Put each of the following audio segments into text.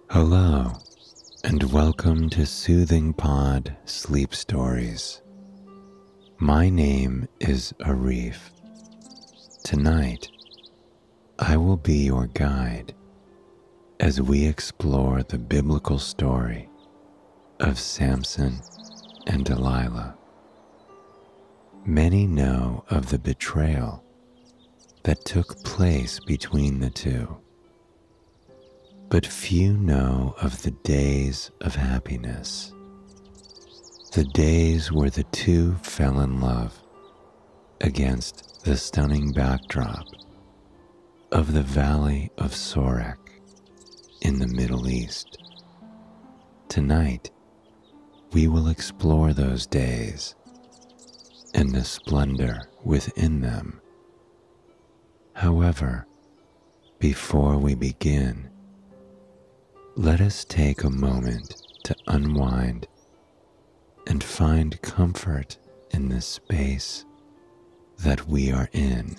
Hello, and welcome to Soothing Pod Sleep Stories. My name is Arif. Tonight, I will be your guide as we explore the biblical story of Samson and Delilah. Many know of the betrayal that took place between the two, but few know of the days of happiness, the days where the two fell in love against the stunning backdrop of the Valley of Sorek in the Middle East. Tonight, we will explore those days and the splendor within them. However, before we begin, let us take a moment to unwind and find comfort in the space that we are in.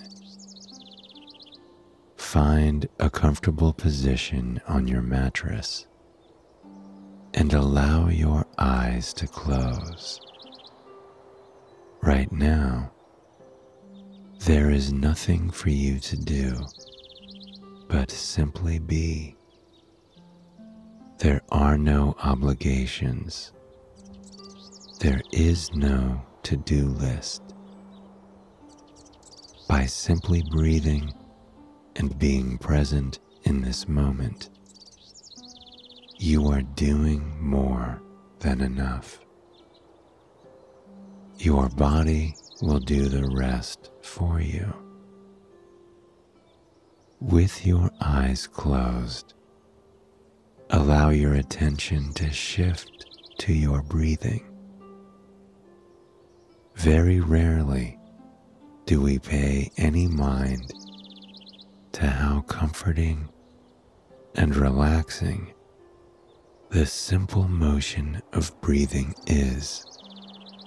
Find a comfortable position on your mattress and allow your eyes to close. Right now, there is nothing for you to do but simply be. There are no obligations. There is no to-do list. By simply breathing and being present in this moment, you are doing more than enough. Your body will do the rest for you. With your eyes closed, allow your attention to shift to your breathing. Very rarely do we pay any mind to how comforting and relaxing the simple motion of breathing is.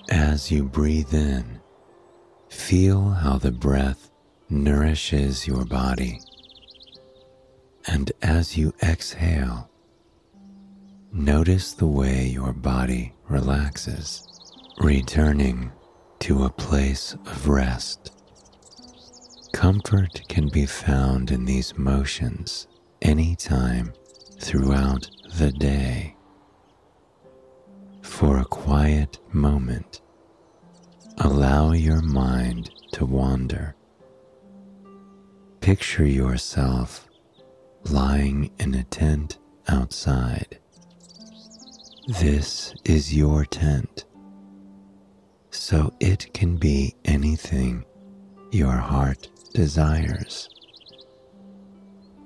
As you breathe in, feel how the breath nourishes your body, and as you exhale, notice the way your body relaxes, returning to a place of rest. Comfort can be found in these motions anytime throughout the day. For a quiet moment, allow your mind to wander. Picture yourself lying in a tent outside. This is your tent, so it can be anything your heart desires.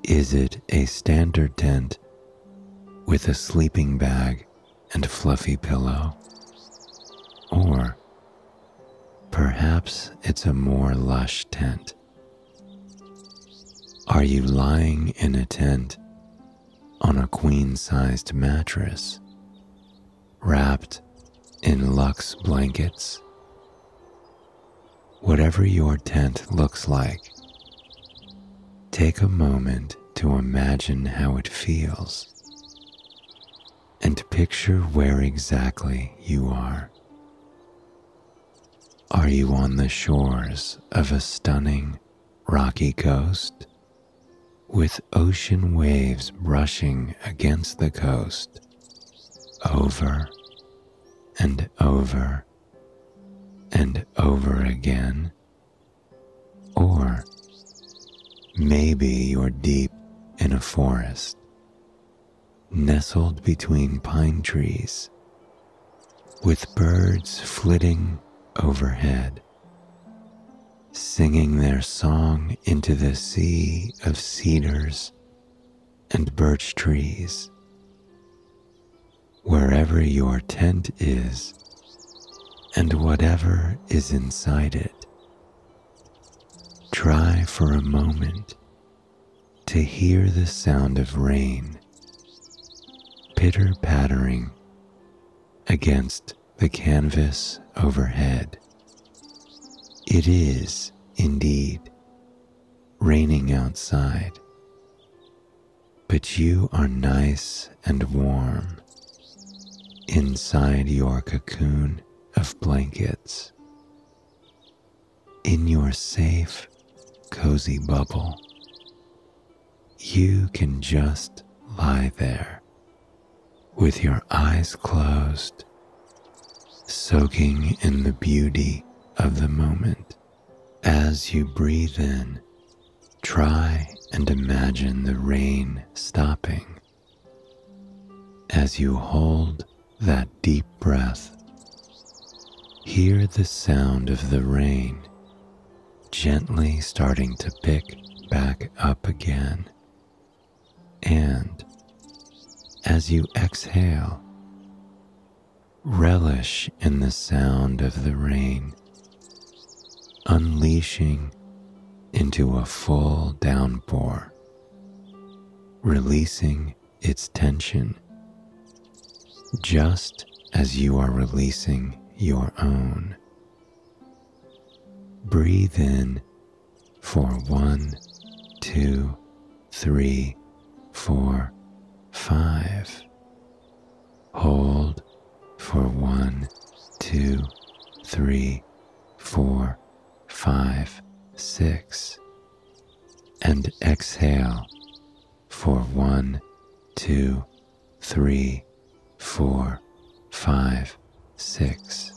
Is it a standard tent with a sleeping bag and fluffy pillow? Or perhaps it's a more lush tent. Are you lying in a tent on a queen-sized mattress, wrapped in luxe blankets? Whatever your tent looks like, take a moment to imagine how it feels and picture where exactly you are. Are you on the shores of a stunning, rocky coast, with ocean waves brushing against the coast, over and over and over again? Or maybe you're deep in a forest, nestled between pine trees, with birds flitting overhead, singing their song into the sea of cedars and birch trees. Wherever your tent is, and whatever is inside it, try for a moment to hear the sound of rain pitter-pattering against the canvas overhead. It is, indeed, raining outside, but you are nice and warm inside your cocoon of blankets, in your safe, cozy bubble. You can just lie there with your eyes closed, soaking in the beauty of the moment. As you breathe in, try and imagine the rain stopping. As you hold that deep breath, hear the sound of the rain gently starting to pick back up again. And as you exhale, relish in the sound of the rain, unleashing into a full downpour, releasing its tension, just as you are releasing your own. Breathe in for 1, 2, 3, 4, 5. Hold for 1, 2, 3, 4, 5, 6. And exhale for 1, 2, 3, 4, 5, 6.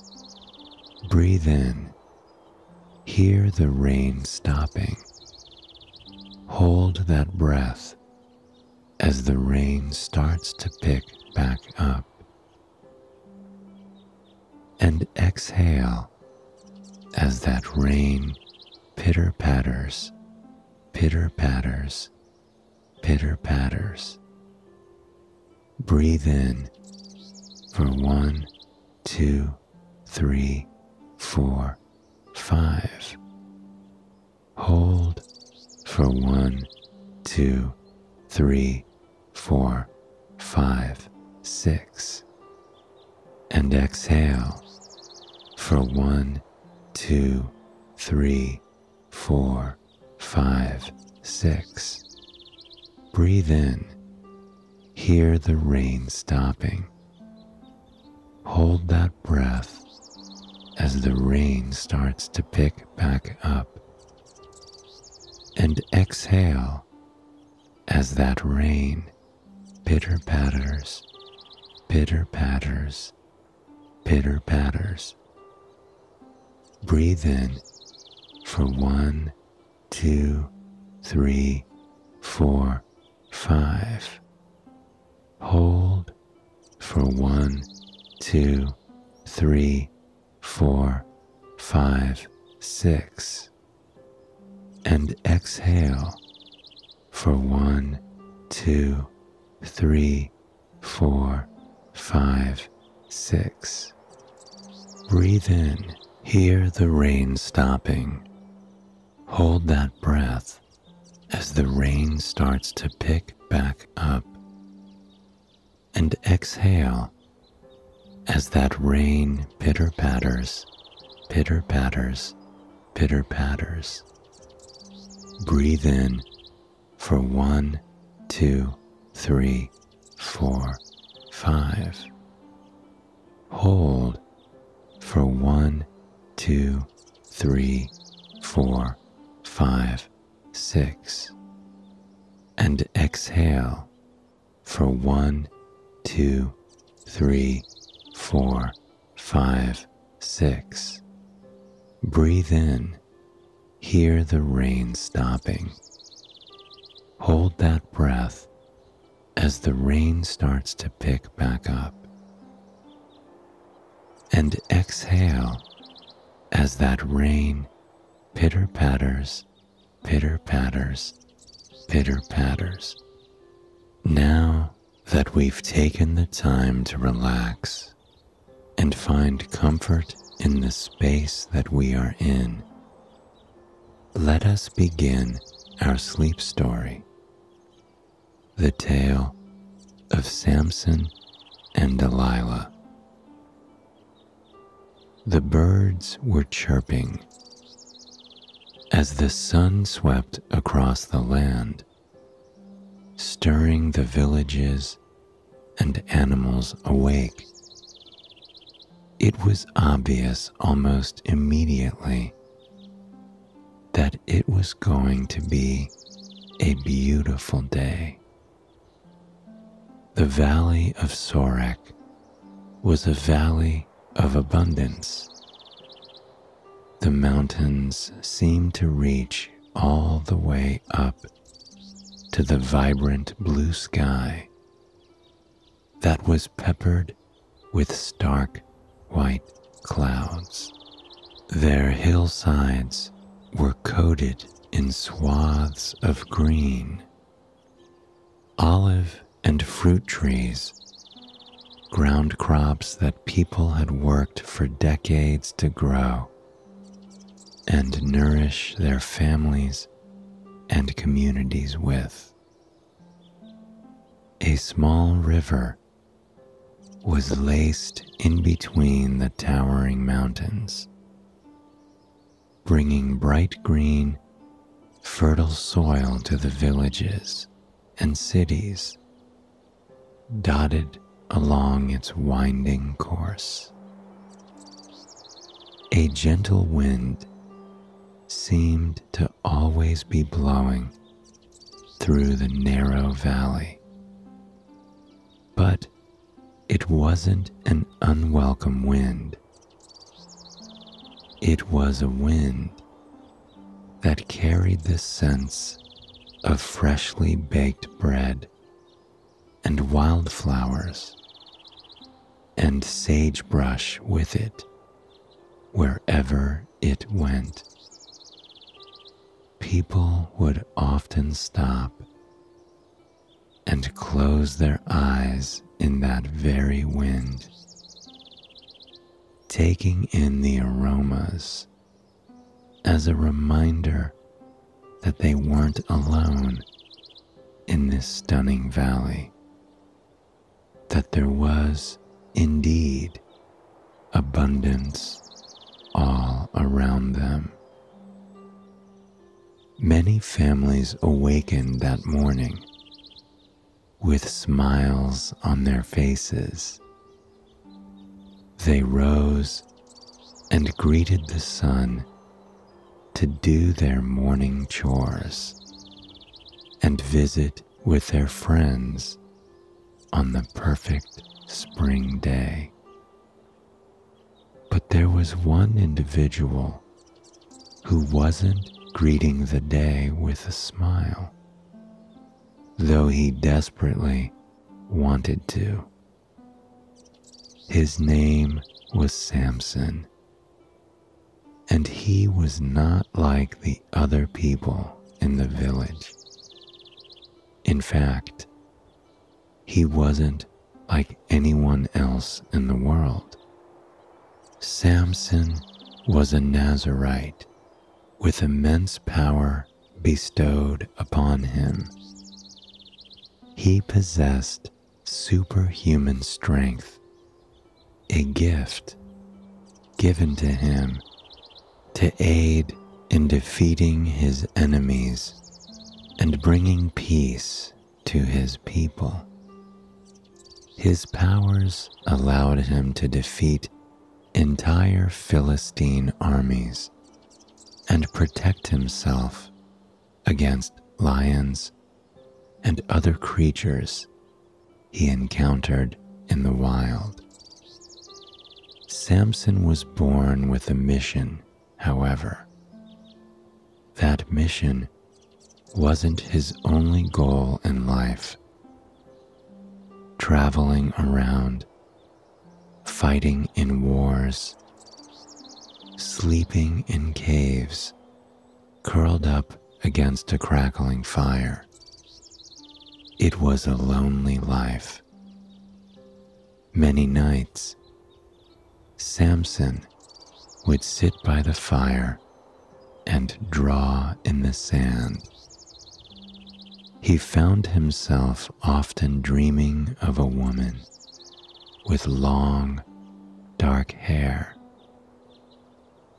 Breathe in. Hear the rain stopping. Hold that breath as the rain starts to pick back up. And exhale as that rain pitter-patters, pitter-patters, pitter-patters. Breathe in for 1, 2, 3, 4, 5. Hold for 1, 2, 3, 4, 5, 6. And exhale for 1, 2, 3, 4, 5, 6. Breathe in. Hear the rain stopping. Hold that breath as the rain starts to pick back up. And exhale as that rain pitter-patters, pitter-patters, pitter-patters. Breathe in for 1, 2, 3, 4, 5. Hold for 1, 2, 3, 4, 5, 6. And exhale for 1, 2, 3, 4, 5, 6. Breathe in. Hear the rain stopping. Hold that breath as the rain starts to pick back up. And exhale as that rain pitter-patters, pitter-patters, pitter-patters. Breathe in for 1, 2, 3, 4, 5. Hold for 1, 2, 3, 4, 5, 6. And exhale for 1, 2, 3, 4, 5, 6. Breathe in. Hear the rain stopping. Hold that breath as the rain starts to pick back up. And exhale as that rain pitter-patters, pitter-patters, pitter-patters. Now that we've taken the time to relax and find comfort in the space that we are in, let us begin our sleep story, the tale of Samson and Delilah. The birds were chirping as the sun swept across the land, stirring the villages and animals awake. It was obvious almost immediately that it was going to be a beautiful day. The valley of Sorek was a valley of abundance. The mountains seemed to reach all the way up to the vibrant blue sky that was peppered with stark white clouds. Their hillsides were coated in swaths of green. Olive and fruit trees, ground crops that people had worked for decades to grow and nourish their families and communities with. A small river was laced in between the towering mountains, bringing bright green, fertile soil to the villages and cities dotted along its winding course. A gentle wind seemed to always be blowing through the narrow valley, but it wasn't an unwelcome wind. It was a wind that carried the sense of freshly baked bread and wildflowers and sagebrush with it wherever it went. People would often stop and close their eyes in that very wind, taking in the aromas as a reminder that they weren't alone in this stunning valley, that there was indeed abundance all around them. Many families awakened that morning with smiles on their faces. They rose and greeted the sun to do their morning chores and visit with their friends on the perfect spring day. But there was one individual who wasn't greeting the day with a smile, though he desperately wanted to. His name was Samson, and he was not like the other people in the village. In fact, he wasn't like anyone else in the world. Samson was a Nazarite with immense power bestowed upon him. He possessed superhuman strength, a gift given to him to aid in defeating his enemies and bringing peace to his people. His powers allowed him to defeat entire Philistine armies and protect himself against lions and other creatures he encountered in the wild. Samson was born with a mission, however. That mission wasn't his only goal in life. Traveling around, fighting in wars, sleeping in caves, curled up against a crackling fire. It was a lonely life. Many nights, Samson would sit by the fire and draw in the sand. He found himself often dreaming of a woman with long, dark hair.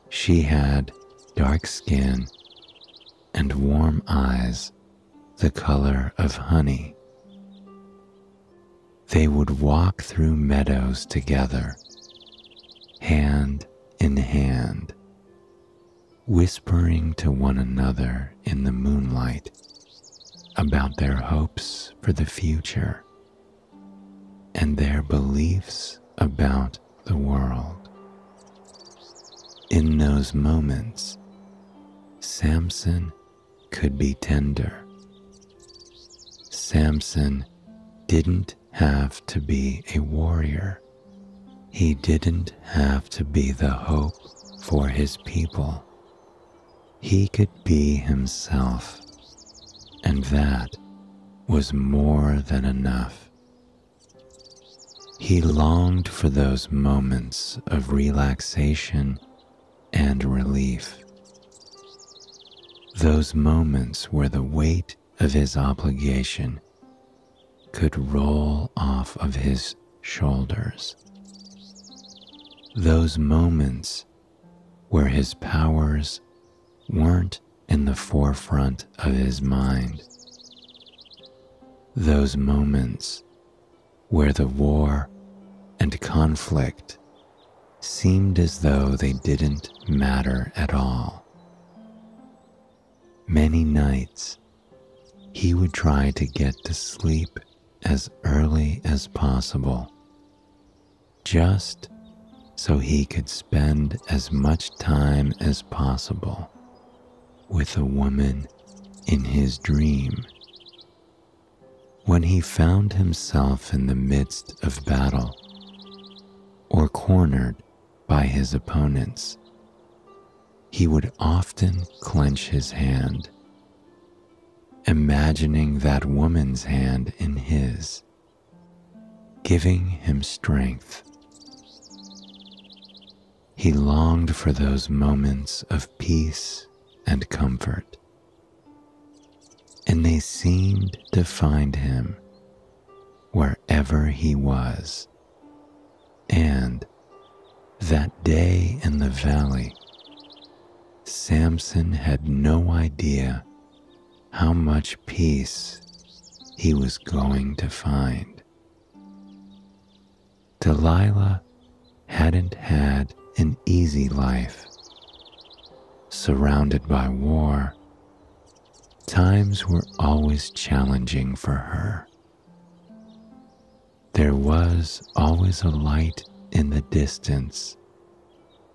She had dark skin and warm eyes the color of honey. They would walk through meadows together, hand in hand, whispering to one another in the moonlight about their hopes for the future and their beliefs about the world. In those moments, Samson could be tender. Samson didn't have to be a warrior. He didn't have to be the hope for his people. He could be himself, and that was more than enough. He longed for those moments of relaxation and relief. Those moments where the weight of his obligation could roll off of his shoulders. Those moments where his powers weren't in the forefront of his mind. Those moments where the war and conflict seemed as though they didn't matter at all. Many nights, he would try to get to sleep as early as possible, just so he could spend as much time as possible with a woman in his dream. When he found himself in the midst of battle or cornered by his opponents, he would often clench his hand, imagining that woman's hand in his, giving him strength. He longed for those moments of peace and comfort, and they seemed to find him wherever he was. And that day in the valley, Samson had no idea how much peace he was going to find. Delilah hadn't had an easy life. Surrounded by war, times were always challenging for her. There was always a light in the distance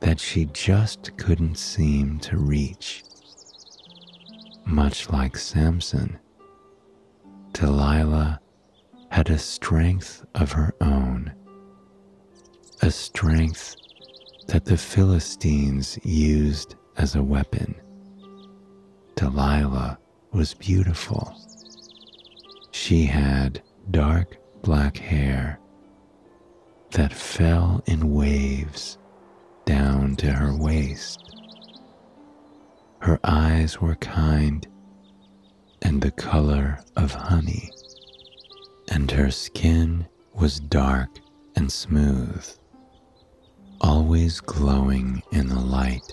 that she just couldn't seem to reach. Much like Samson, Delilah had a strength of her own, a strength that the Philistines used as a weapon. Delilah was beautiful. She had dark black hair that fell in waves down to her waist. Her eyes were kind and the color of honey, and her skin was dark and smooth, always glowing in the light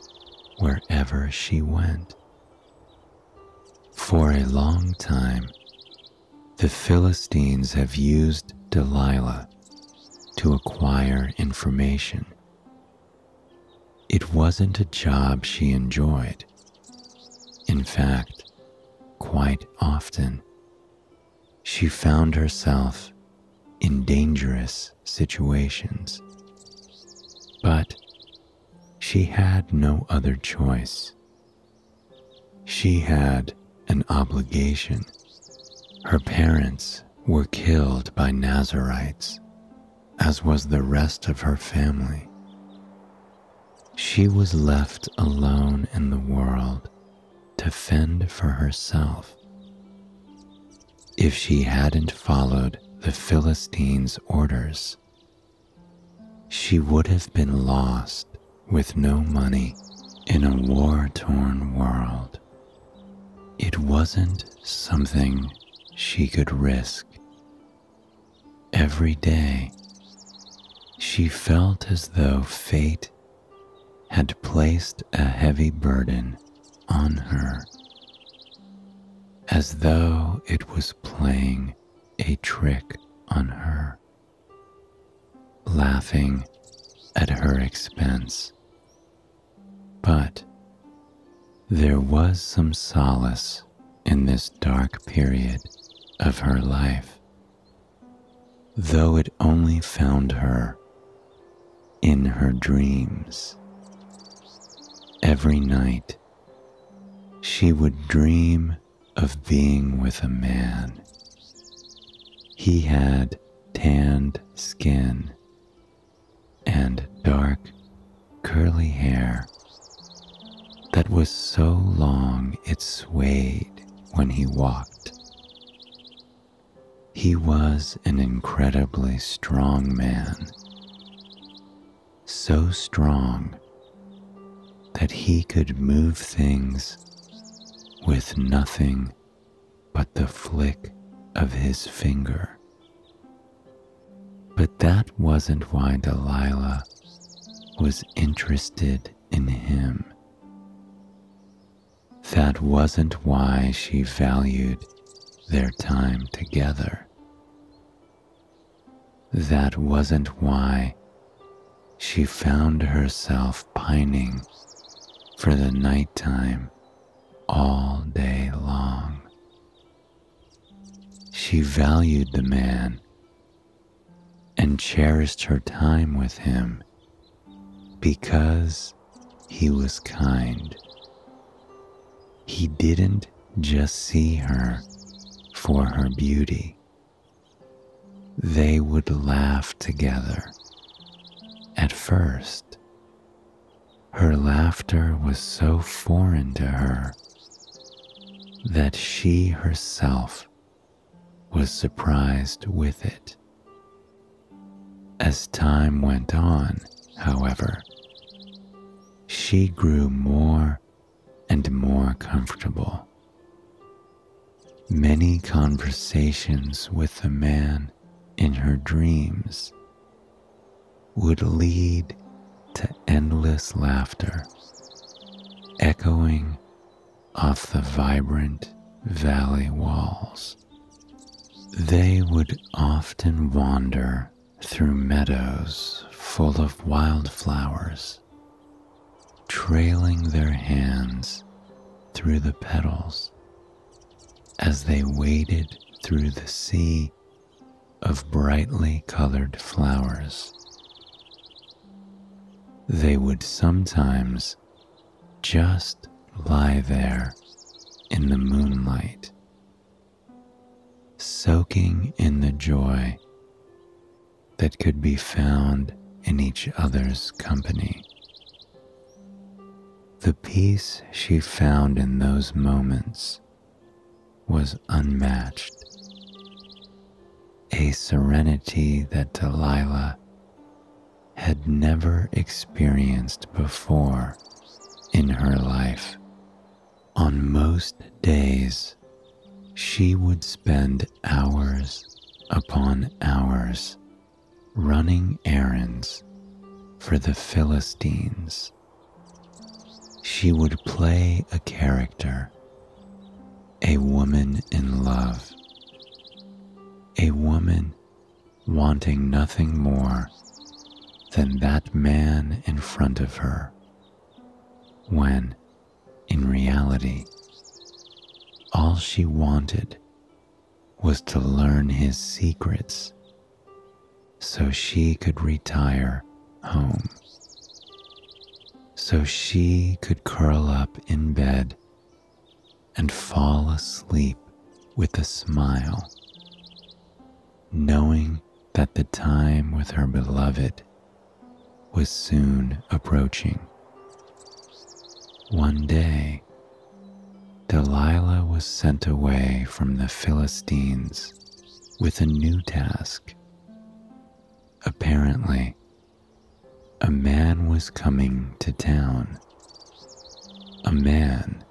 wherever she went. For a long time, the Philistines have used Delilah to acquire information. It wasn't a job she enjoyed. In fact, quite often, she found herself in dangerous situations. But she had no other choice. She had an obligation. Her parents were killed by Nazarites, as was the rest of her family. She was left alone in the world to fend for herself. If she hadn't followed the Philistines' orders, she would have been lost with no money in a war-torn world. It wasn't something she could risk. Every day, she felt as though fate had placed a heavy burden on her. as though it was playing a trick on her, laughing at her expense. But there was some solace in this dark period of her life, though it only found her in her dreams. Every night, she would dream of being with a man. He had tanned skin and dark, curly hair that was so long it swayed when he walked. He was an incredibly strong man, so strong that he could move things with nothing but the flick of his finger. But that wasn't why Delilah was interested in him. That wasn't why she valued their time together. That wasn't why she found herself pining for the nighttime all day long. She valued the man and cherished her time with him because he was kind. He didn't just see her for her beauty. They would laugh together. At first, her laughter was so foreign to her that she herself was surprised with it. As time went on, however, she grew more and more comfortable. Many conversations with the man in her dreams would lead to endless laughter, echoing off the vibrant valley walls. They would often wander through meadows full of wildflowers, trailing their hands through the petals as they waded through the sea of brightly colored flowers. They would sometimes just lie there in the moonlight, soaking in the joy that could be found in each other's company. The peace she found in those moments was unmatched, a serenity that Delilah had never experienced before in her life. On most days, she would spend hours upon hours running errands for the Philistines. She would play a character, a woman in love, a woman wanting nothing more than that man in front of her, when, in reality, all she wanted was to learn his secrets so she could retire home, so she could curl up in bed and fall asleep with a smile, knowing that the time with her beloved was soon approaching. One day, Delilah was sent away from the Philistines with a new task. Apparently, a man was coming to town, a man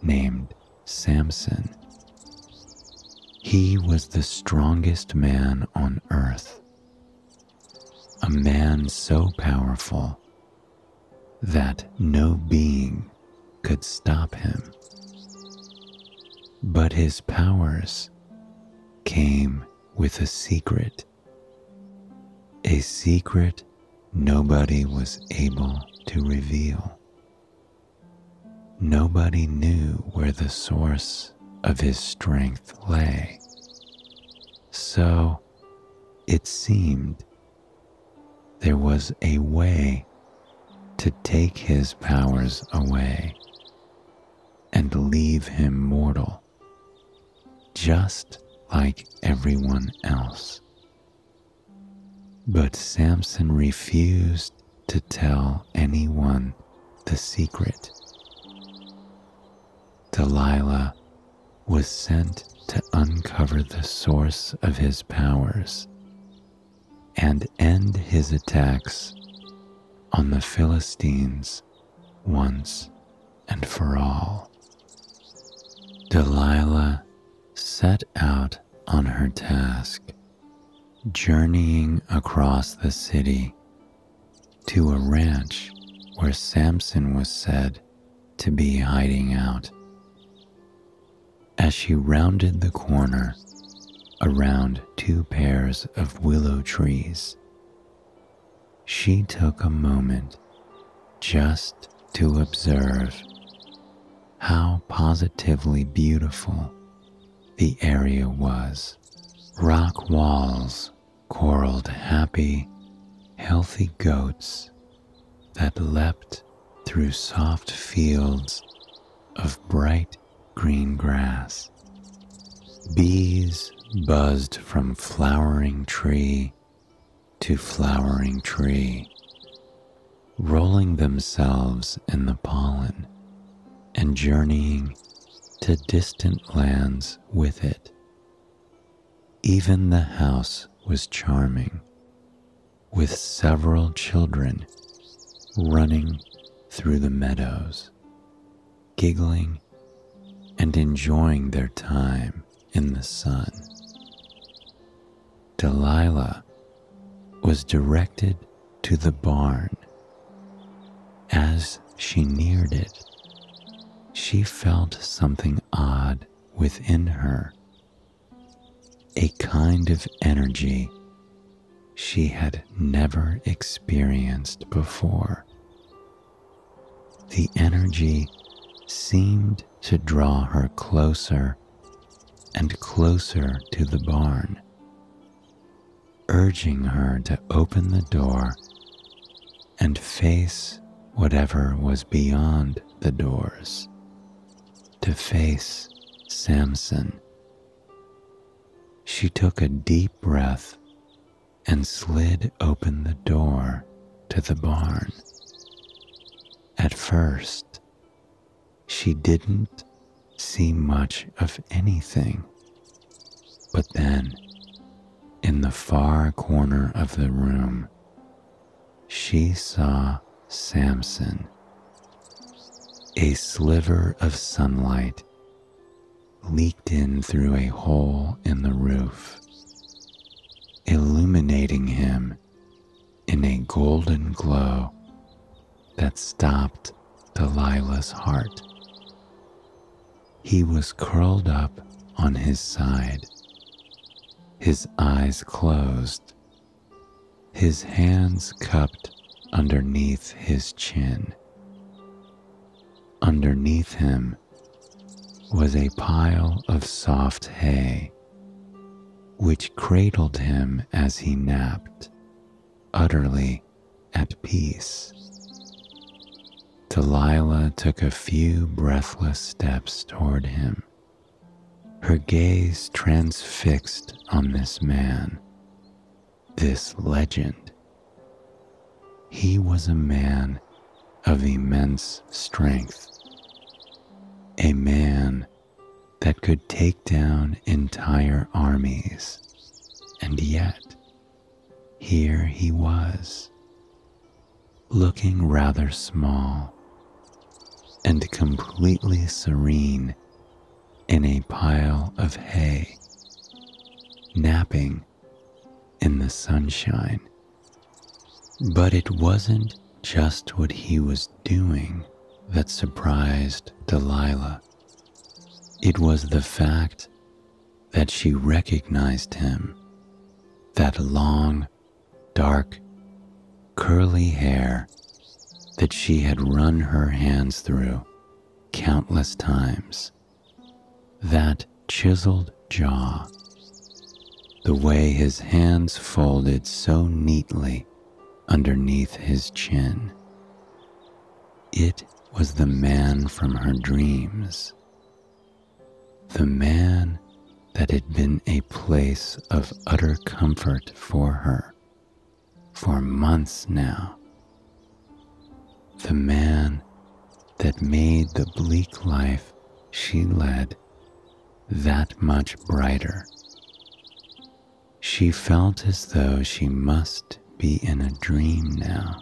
named Samson. He was the strongest man on earth, a man so powerful that no being could stop him. But his powers came with a secret nobody was able to reveal. Nobody knew where the source of his strength lay. So it seemed there was a way to take his powers away and leave him mortal, just like everyone else. But Samson refused to tell anyone the secret. Delilah was sent to uncover the source of his powers and end his attacks on the Philistines once and for all. Delilah set out on her task, journeying across the city to a ranch where Samson was said to be hiding out. As she rounded the corner around 2 pairs of willow trees, she took a moment just to observe how positively beautiful the area was. Rock walls corralled happy, healthy goats that leapt through soft fields of bright green grass. Bees buzzed from flowering tree to flowering tree, rolling themselves in the pollen and journeying to distant lands with it. Even the house was charming, with several children running through the meadows, giggling and enjoying their time in the sun. Delilah was directed to the barn. As she neared it, she felt something odd within her, a kind of energy she had never experienced before. The energy seemed to draw her closer and closer to the barn, urging her to open the door and face whatever was beyond the doors, to face Samson. She took a deep breath and slid open the door to the barn. At first, she didn't see much of anything, but then, in the far corner of the room, she saw Samson. A sliver of sunlight leaked in through a hole in the roof, illuminating him in a golden glow that stopped Delilah's heart. He was curled up on his side, his eyes closed, his hands cupped underneath his chin. Underneath him was a pile of soft hay, which cradled him as he napped, utterly at peace. Delilah took a few breathless steps toward him, her gaze transfixed on this man, this legend. He was a man of immense strength, a man that could take down entire armies, and yet here he was, looking rather small and completely serene in a pile of hay, napping in the sunshine. But it wasn't just what he was doing that surprised Delilah. It was the fact that she recognized him, that long, dark, curly hair that she had run her hands through countless times, that chiseled jaw, the way his hands folded so neatly underneath his chin. It was the man from her dreams, the man that had been a place of utter comfort for her for months now, the man that made the bleak life she led that much brighter. She felt as though she must be in a dream now.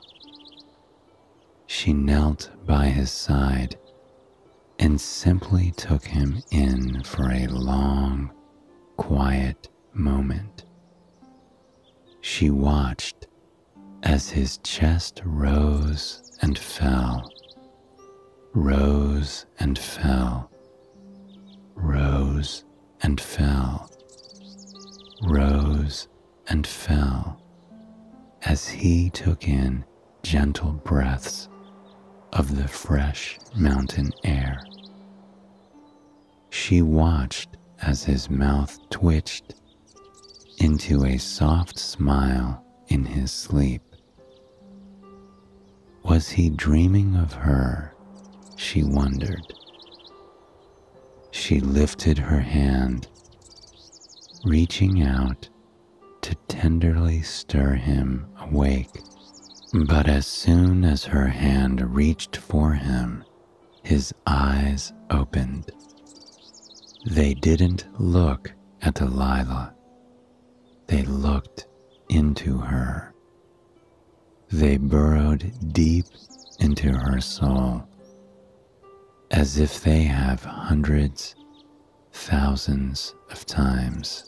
She knelt by his side and simply took him in for a long, quiet moment. She watched as his chest rose and fell, rose and fell, rose and fell, rose and fell, as he took in gentle breaths of the fresh mountain air. She watched as his mouth twitched into a soft smile in his sleep. Was he dreaming of her? She wondered. She lifted her hand, reaching out to tenderly stir him awake. But as soon as her hand reached for him, his eyes opened. They didn't look at Delilah. They looked into her. They burrowed deep into her soul, as if they have hundreds, thousands of times.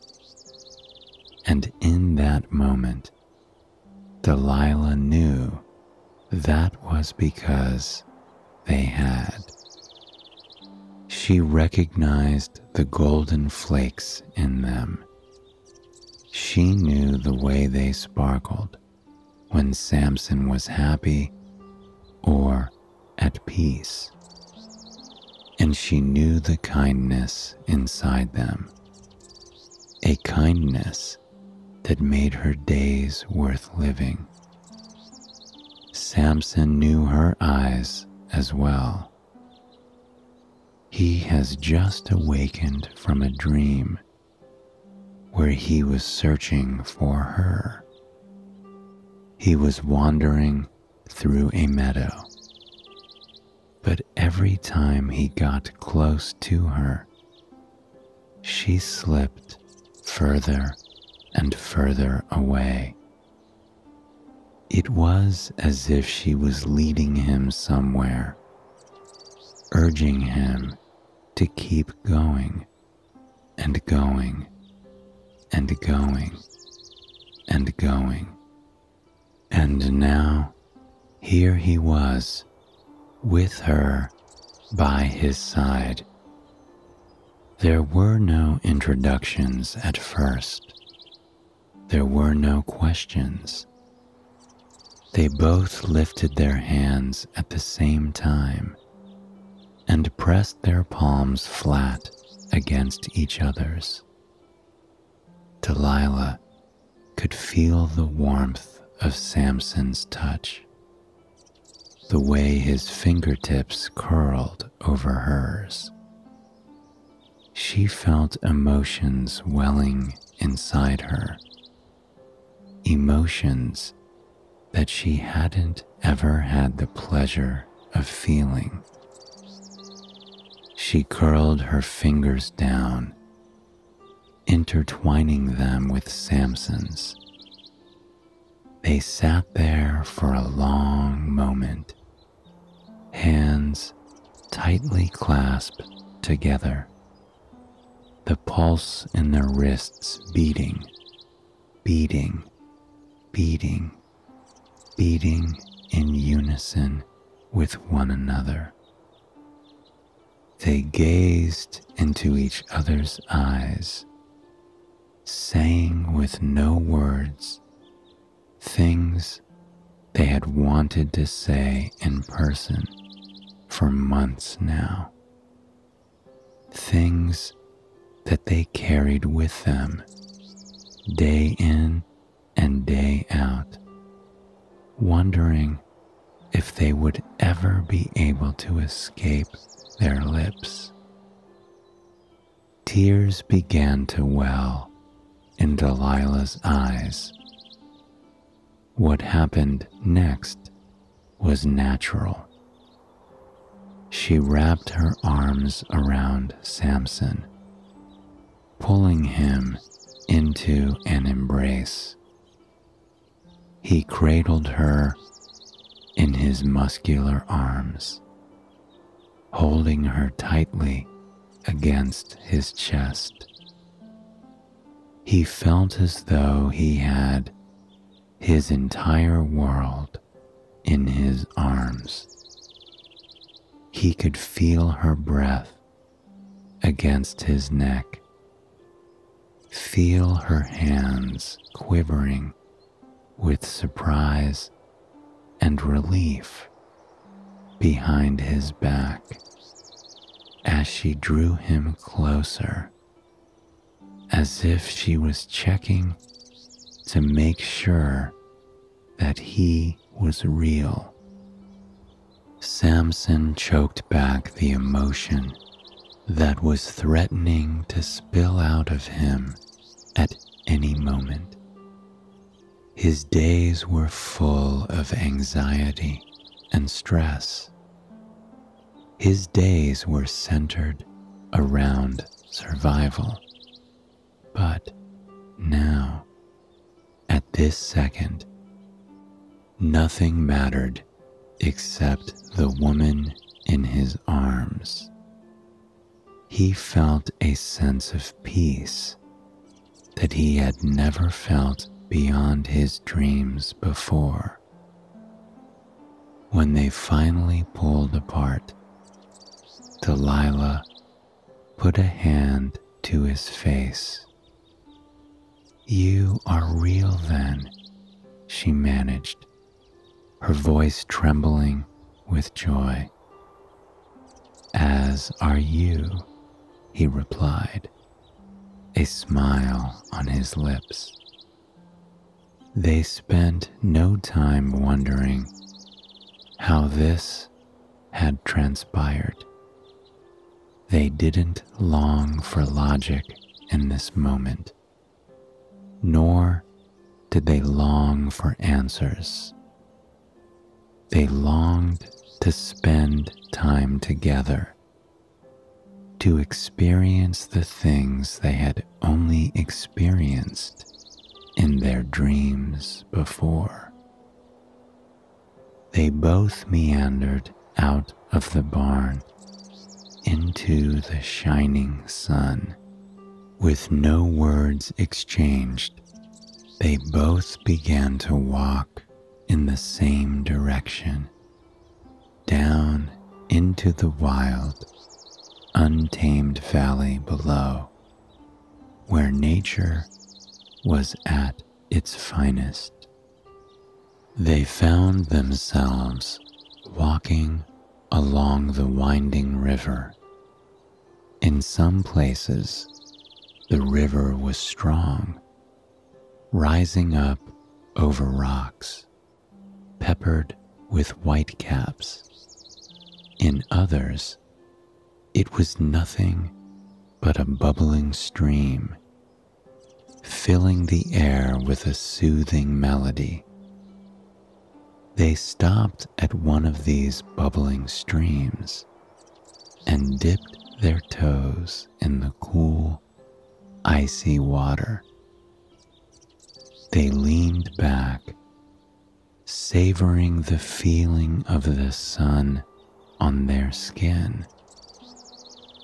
And in that moment, Delilah knew that was because they had. She recognized the golden flakes in them. She knew the way they sparkled when Samson was happy or at peace. And she knew the kindness inside them, a kindness that made her days worth living. Samson knew her eyes as well. He has just awakened from a dream where he was searching for her. He was wandering through a meadow, but every time he got close to her, she slipped further and further away. It was as if she was leading him somewhere, urging him to keep going and going and going and going. And now, here he was, with her by his side. There were no introductions at first. There were no questions. They both lifted their hands at the same time and pressed their palms flat against each other's. Delilah could feel the warmth of Samson's touch, the way his fingertips curled over hers. She felt emotions welling inside her, emotions that she hadn't ever had the pleasure of feeling. She curled her fingers down, intertwining them with Samson's. They sat there for a long moment, hands tightly clasped together, the pulse in their wrists beating, beating, beating, beating in unison with one another. They gazed into each other's eyes, saying with no words things they had wanted to say in person for months now. Things that they carried with them day in and day out, wondering if they would ever be able to escape their lips. Tears began to well in Delilah's eyes. What happened next was natural. She wrapped her arms around Samson, pulling him into an embrace. He cradled her in his muscular arms, holding her tightly against his chest. He felt as though he had his entire world in his arms. He could feel her breath against his neck, feel her hands quivering with surprise and relief behind his back as she drew him closer, as if she was checking to make sure that he was real. Samson choked back the emotion that was threatening to spill out of him at any moment. His days were full of anxiety and stress. His days were centered around survival. But now, at this second, nothing mattered except the woman in his arms. He felt a sense of peace that he had never felt beyond his dreams before. When they finally pulled apart, Delilah put a hand to his face. "You are real then," she managed, her voice trembling with joy. "As are you," he replied, a smile on his lips. They spent no time wondering how this had transpired. They didn't long for logic in this moment, nor did they long for answers. They longed to spend time together, to experience the things they had only experienced in their dreams before. They both meandered out of the barn into the shining sun. With no words exchanged, they both began to walk in the same direction, down into the wild, untamed valley below, where nature was at its finest. They found themselves walking along the winding river. In some places, the river was strong, rising up over rocks, peppered with whitecaps. In others, it was nothing but a bubbling stream, filling the air with a soothing melody. They stopped at one of these bubbling streams and dipped their toes in the cool, icy water. They leaned back, savoring the feeling of the sun on their skin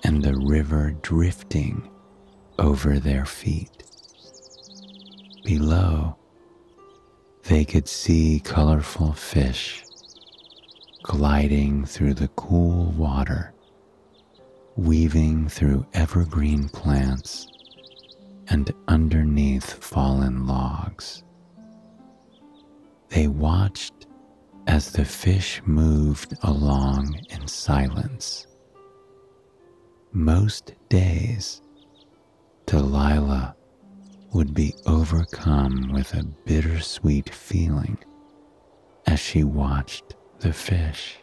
and the river drifting over their feet. Below, they could see colorful fish gliding through the cool water, weaving through evergreen plants and underneath fallen logs. They watched as the fish moved along in silence. Most days, Delilah would be overcome with a bittersweet feeling as she watched the fish.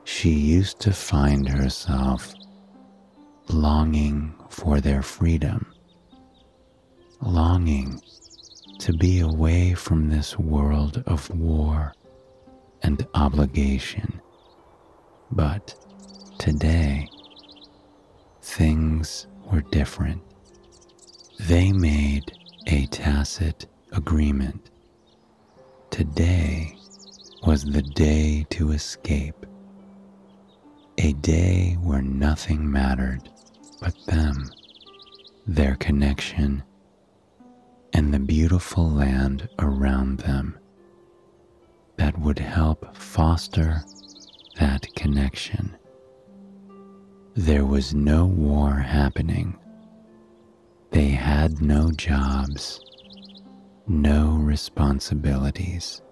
She used to find herself longing for their freedom, longing to be away from this world of war and obligation. But today, things were different. They made a tacit agreement. Today was the day to escape, a day where nothing mattered but them, their connection, and the beautiful land around them that would help foster that connection. There was no war happening. They had no jobs, no responsibilities.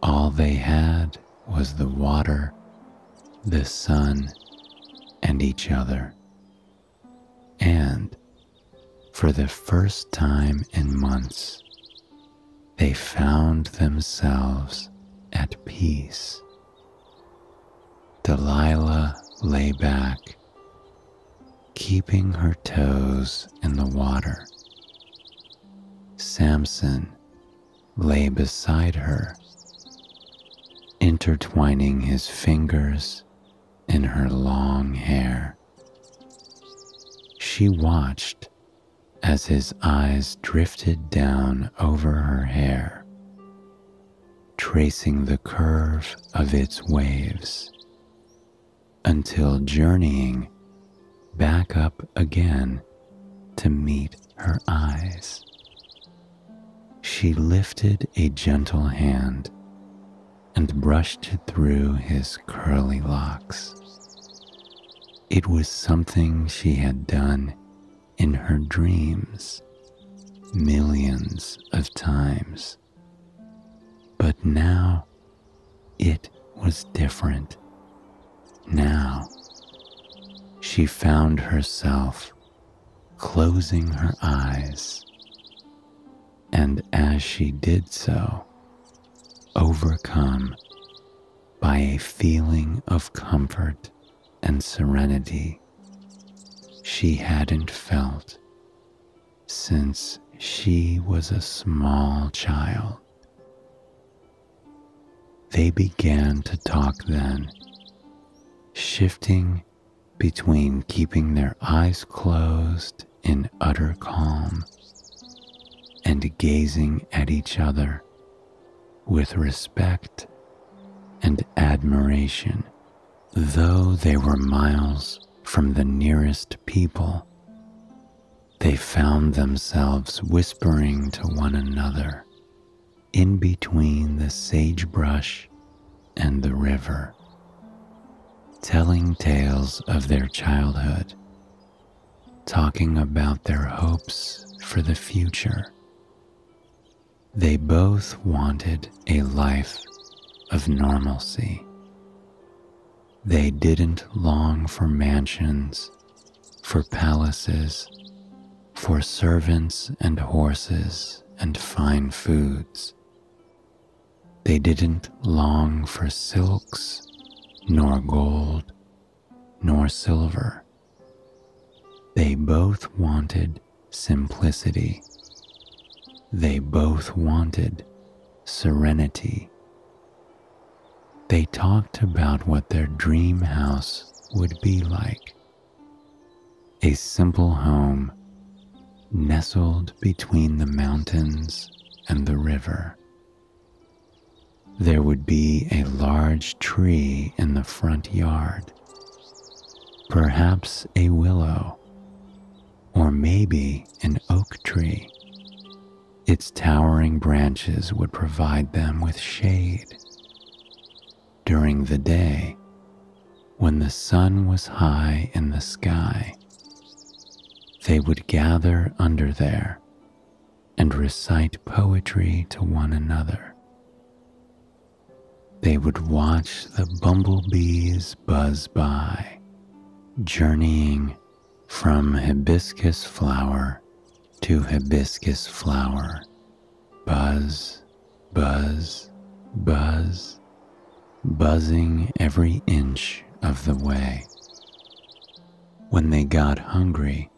All they had was the water, the sun, and each other. And for the first time in months, they found themselves at peace. Delilah lay back, keeping her toes in the water. Samson lay beside her, intertwining his fingers in her long hair. She watched as his eyes drifted down over her hair, tracing the curve of its waves, until journeying back up again to meet her eyes. She lifted a gentle hand and brushed it through his curly locks. It was something she had done in her dreams millions of times. But now it was different. Now she found herself closing her eyes, and as she did so, overcome by a feeling of comfort and serenity she hadn't felt since she was a small child. They began to talk then, shifting between keeping their eyes closed in utter calm and gazing at each other with respect and admiration. Though they were miles from the nearest people, they found themselves whispering to one another in between the sagebrush and the river, telling tales of their childhood, talking about their hopes for the future. They both wanted a life of normalcy. They didn't long for mansions, for palaces, for servants and horses and fine foods. They didn't long for silks, nor gold, nor silver. They both wanted simplicity. They both wanted serenity. They talked about what their dream house would be like. A simple home nestled between the mountains and the river. There would be a large tree in the front yard, perhaps a willow, or maybe an oak tree. Its towering branches would provide them with shade. During the day, When the sun was high in the sky, they would gather under there and recite poetry to one another. They would watch the bumblebees buzz by, journeying from hibiscus flower to hibiscus flower, buzz, buzz, buzz, buzzing every inch of the way. When they got hungry,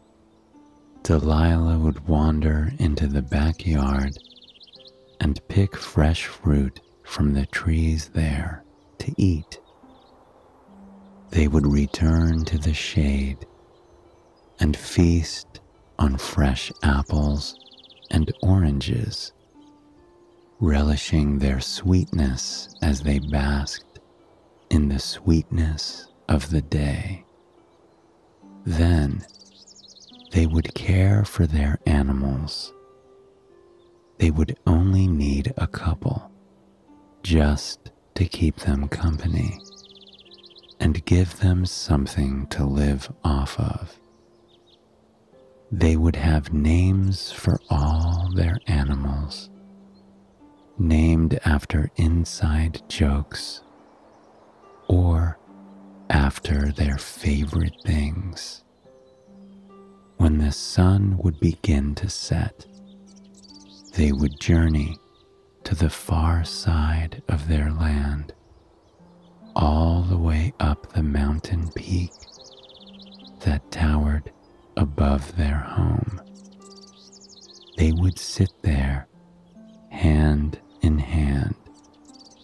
Delilah would wander into the backyard and pick fresh fruit from the trees there to eat. They would return to the shade and feast on fresh apples and oranges, relishing their sweetness as they basked in the sweetness of the day. Then they would care for their animals. They would only need a couple just to keep them company and give them something to live off of. They would have names for all their animals, named after inside jokes or after their favorite things. When the sun would begin to set, they would journey to the far side of their land, all the way up the mountain peak that towered above their home. They would sit there, hand in hand,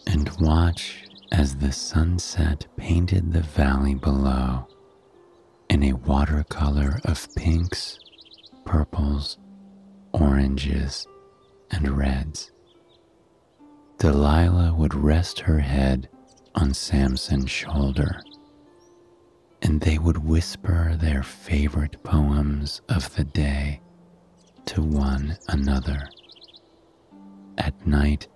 and watch as the sunset painted the valley below in a watercolor of pinks, purples, oranges, and reds. Delilah would rest her head on Samson's shoulder, and they would whisper their favorite poems of the day to one another. At night,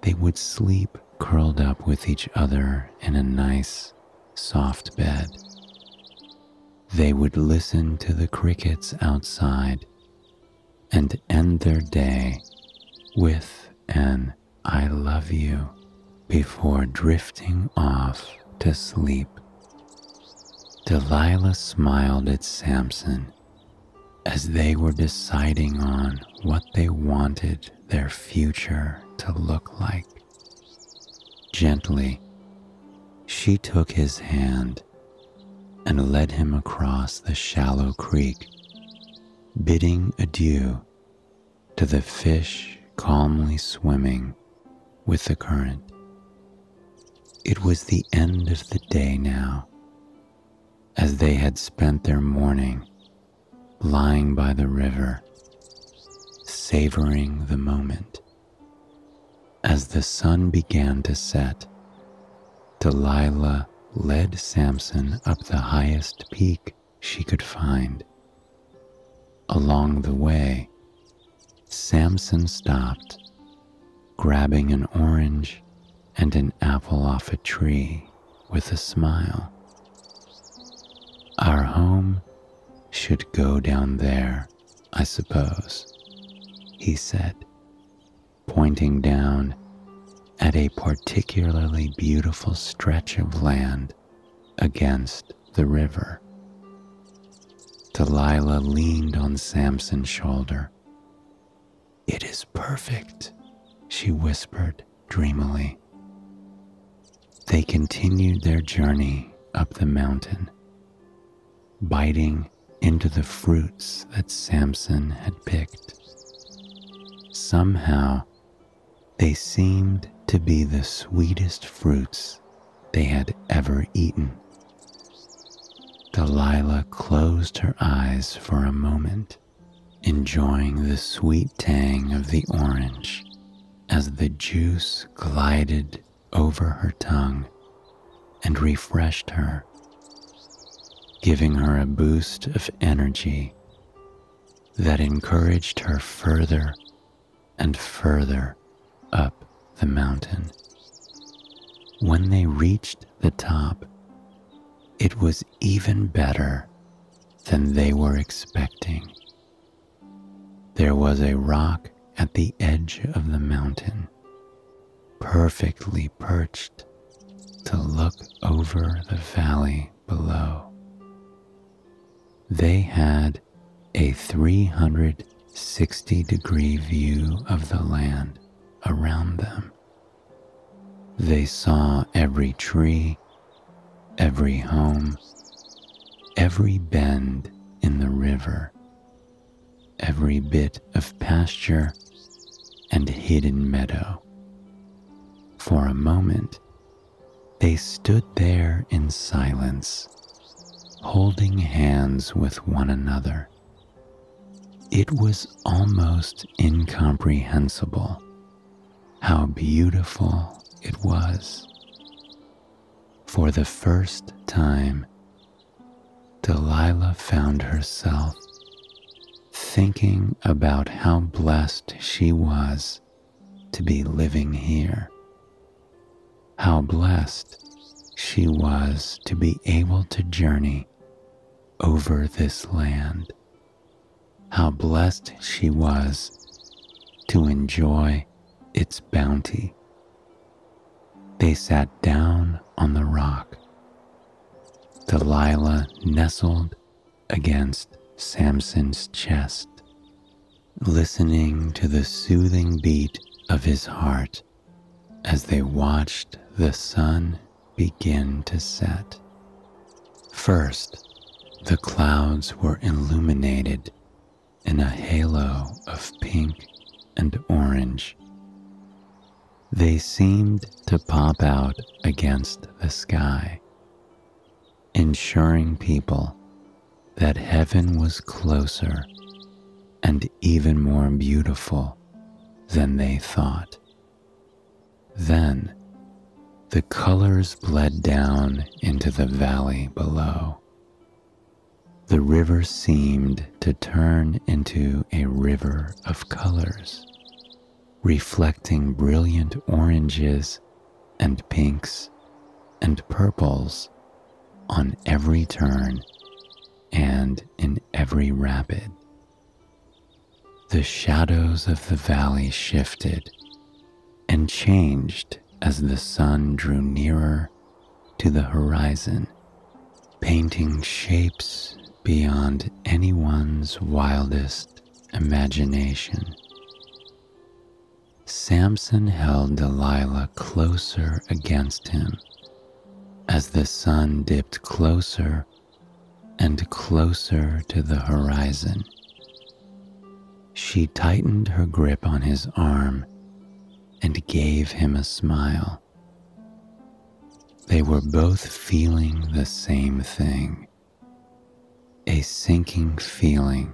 they would sleep curled up with each other in a nice, soft bed. They would listen to the crickets outside and end their day with an "I love you" before drifting off to sleep. Delilah smiled at Samson as they were deciding on what they wanted their future to look like. Gently, she took his hand and led him across the shallow creek, bidding adieu to the fish calmly swimming with the current. It was the end of the day now, as they had spent their morning lying by the river, savoring the moment. As the sun began to set, Delilah led Samson up the highest peak she could find. Along the way, Samson stopped, grabbing an orange and an apple off a tree with a smile. "Our home should go down there, I suppose," he said, pointing down at a particularly beautiful stretch of land against the river. Delilah leaned on Samson's shoulder. "It is perfect," she whispered dreamily. They continued their journey up the mountain, biting into the fruits that Samson had picked. Somehow, they seemed to be the sweetest fruits they had ever eaten. Delilah closed her eyes for a moment, enjoying the sweet tang of the orange as the juice glided over her tongue and refreshed her, giving her a boost of energy that encouraged her further and further up the mountain. When they reached the top, It was even better than they were expecting. There was a rock at the edge of the mountain, perfectly perched to look over the valley below. They had a 360-degree view of the land around them. They saw every tree, every home, every bend in the river, every bit of pasture and hidden meadow. For a moment, they stood there in silence, holding hands with one another. It was almost incomprehensible how beautiful it was. For the first time, Delilah found herself thinking about how blessed she was to be living here. How blessed she was to be able to journey over this land. How blessed she was to enjoy its bounty. They sat down on the rock. Delilah nestled against Samson's chest, listening to the soothing beat of his heart as they watched the sun begin to set. First, the clouds were illuminated in a halo of pink and orange. They seemed to pop out against the sky, ensuring people that heaven was closer and even more beautiful than they thought. Then, the colors bled down into the valley below. The river seemed to turn into a river of colors, reflecting brilliant oranges and pinks and purples on every turn and in every rapid. The shadows of the valley shifted and changed as the sun drew nearer to the horizon, painting shapes beyond anyone's wildest imagination. Samson held Delilah closer against him as the sun dipped closer and closer to the horizon. She tightened her grip on his arm and gave him a smile. They were both feeling the same thing, a sinking feeling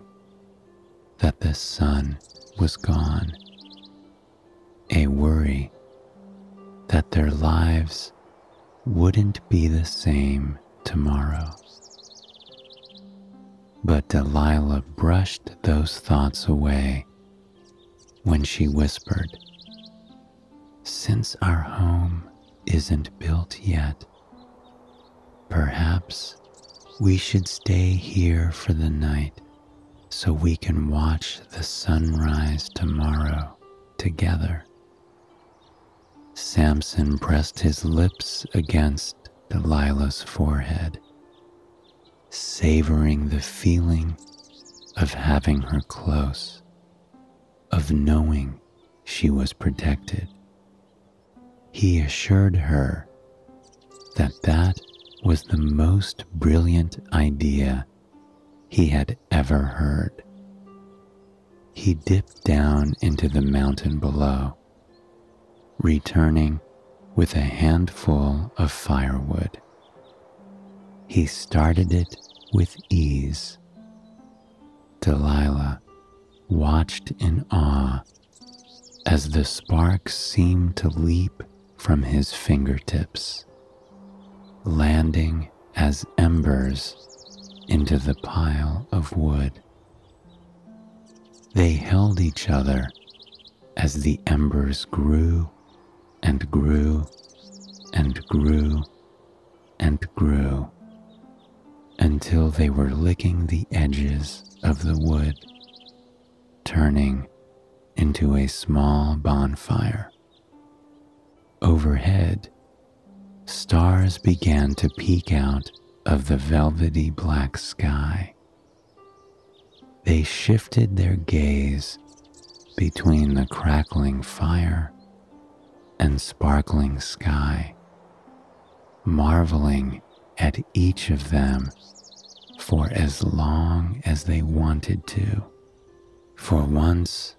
that the sun was gone, a worry that their lives wouldn't be the same tomorrow. But Delilah brushed those thoughts away when she whispered, "Since our home isn't built yet, perhaps we should stay here for the night so we can watch the sunrise tomorrow together." Samson pressed his lips against Delilah's forehead, savoring the feeling of having her close, of knowing she was protected. He assured her that that was the most brilliant idea he had ever heard. He dipped down into the mountain below, returning with a handful of firewood. He started it with ease. Delilah watched in awe as the sparks seemed to leap from his fingertips, landing as embers into the pile of wood. They held each other as the embers grew and grew and grew and grew, until they were licking the edges of the wood, turning into a small bonfire. Overhead, stars began to peek out of the velvety black sky. They shifted their gaze between the crackling fire and sparkling sky, marveling at each of them for as long as they wanted to. For once,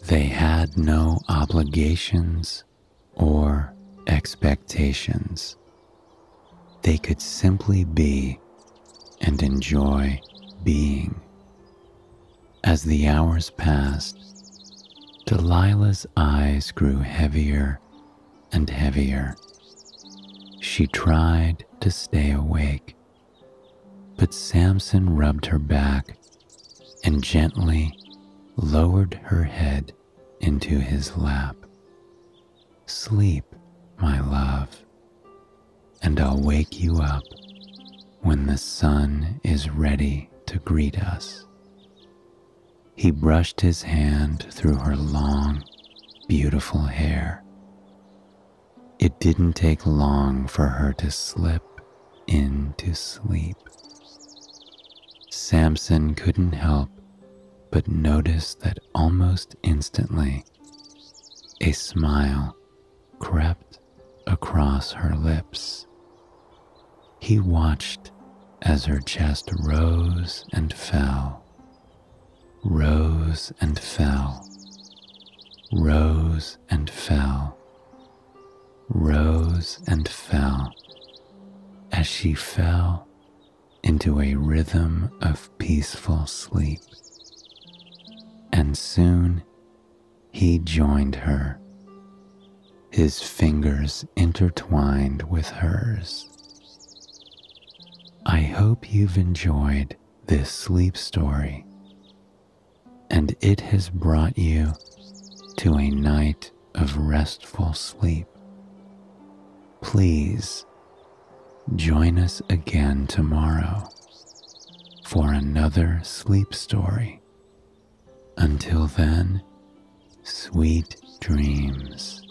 they had no obligations or expectations. They could simply be and enjoy being. As the hours passed, Delilah's eyes grew heavier and heavier. She tried to stay awake, but Samson rubbed her back and gently lowered her head into his lap. "Sleep, my love, and I'll wake you up when the sun is ready to greet us." He brushed his hand through her long, beautiful hair. It didn't take long for her to slip into sleep. Samson couldn't help but notice that almost instantly a smile crept across her lips. He watched as her chest rose and fell, rose and fell, rose and fell, rose and fell, as she fell into a rhythm of peaceful sleep. And soon he joined her, his fingers intertwined with hers. I hope you've enjoyed this sleep story, and it has brought you to a night of restful sleep. Please join us again tomorrow for another sleep story. Until then, sweet dreams.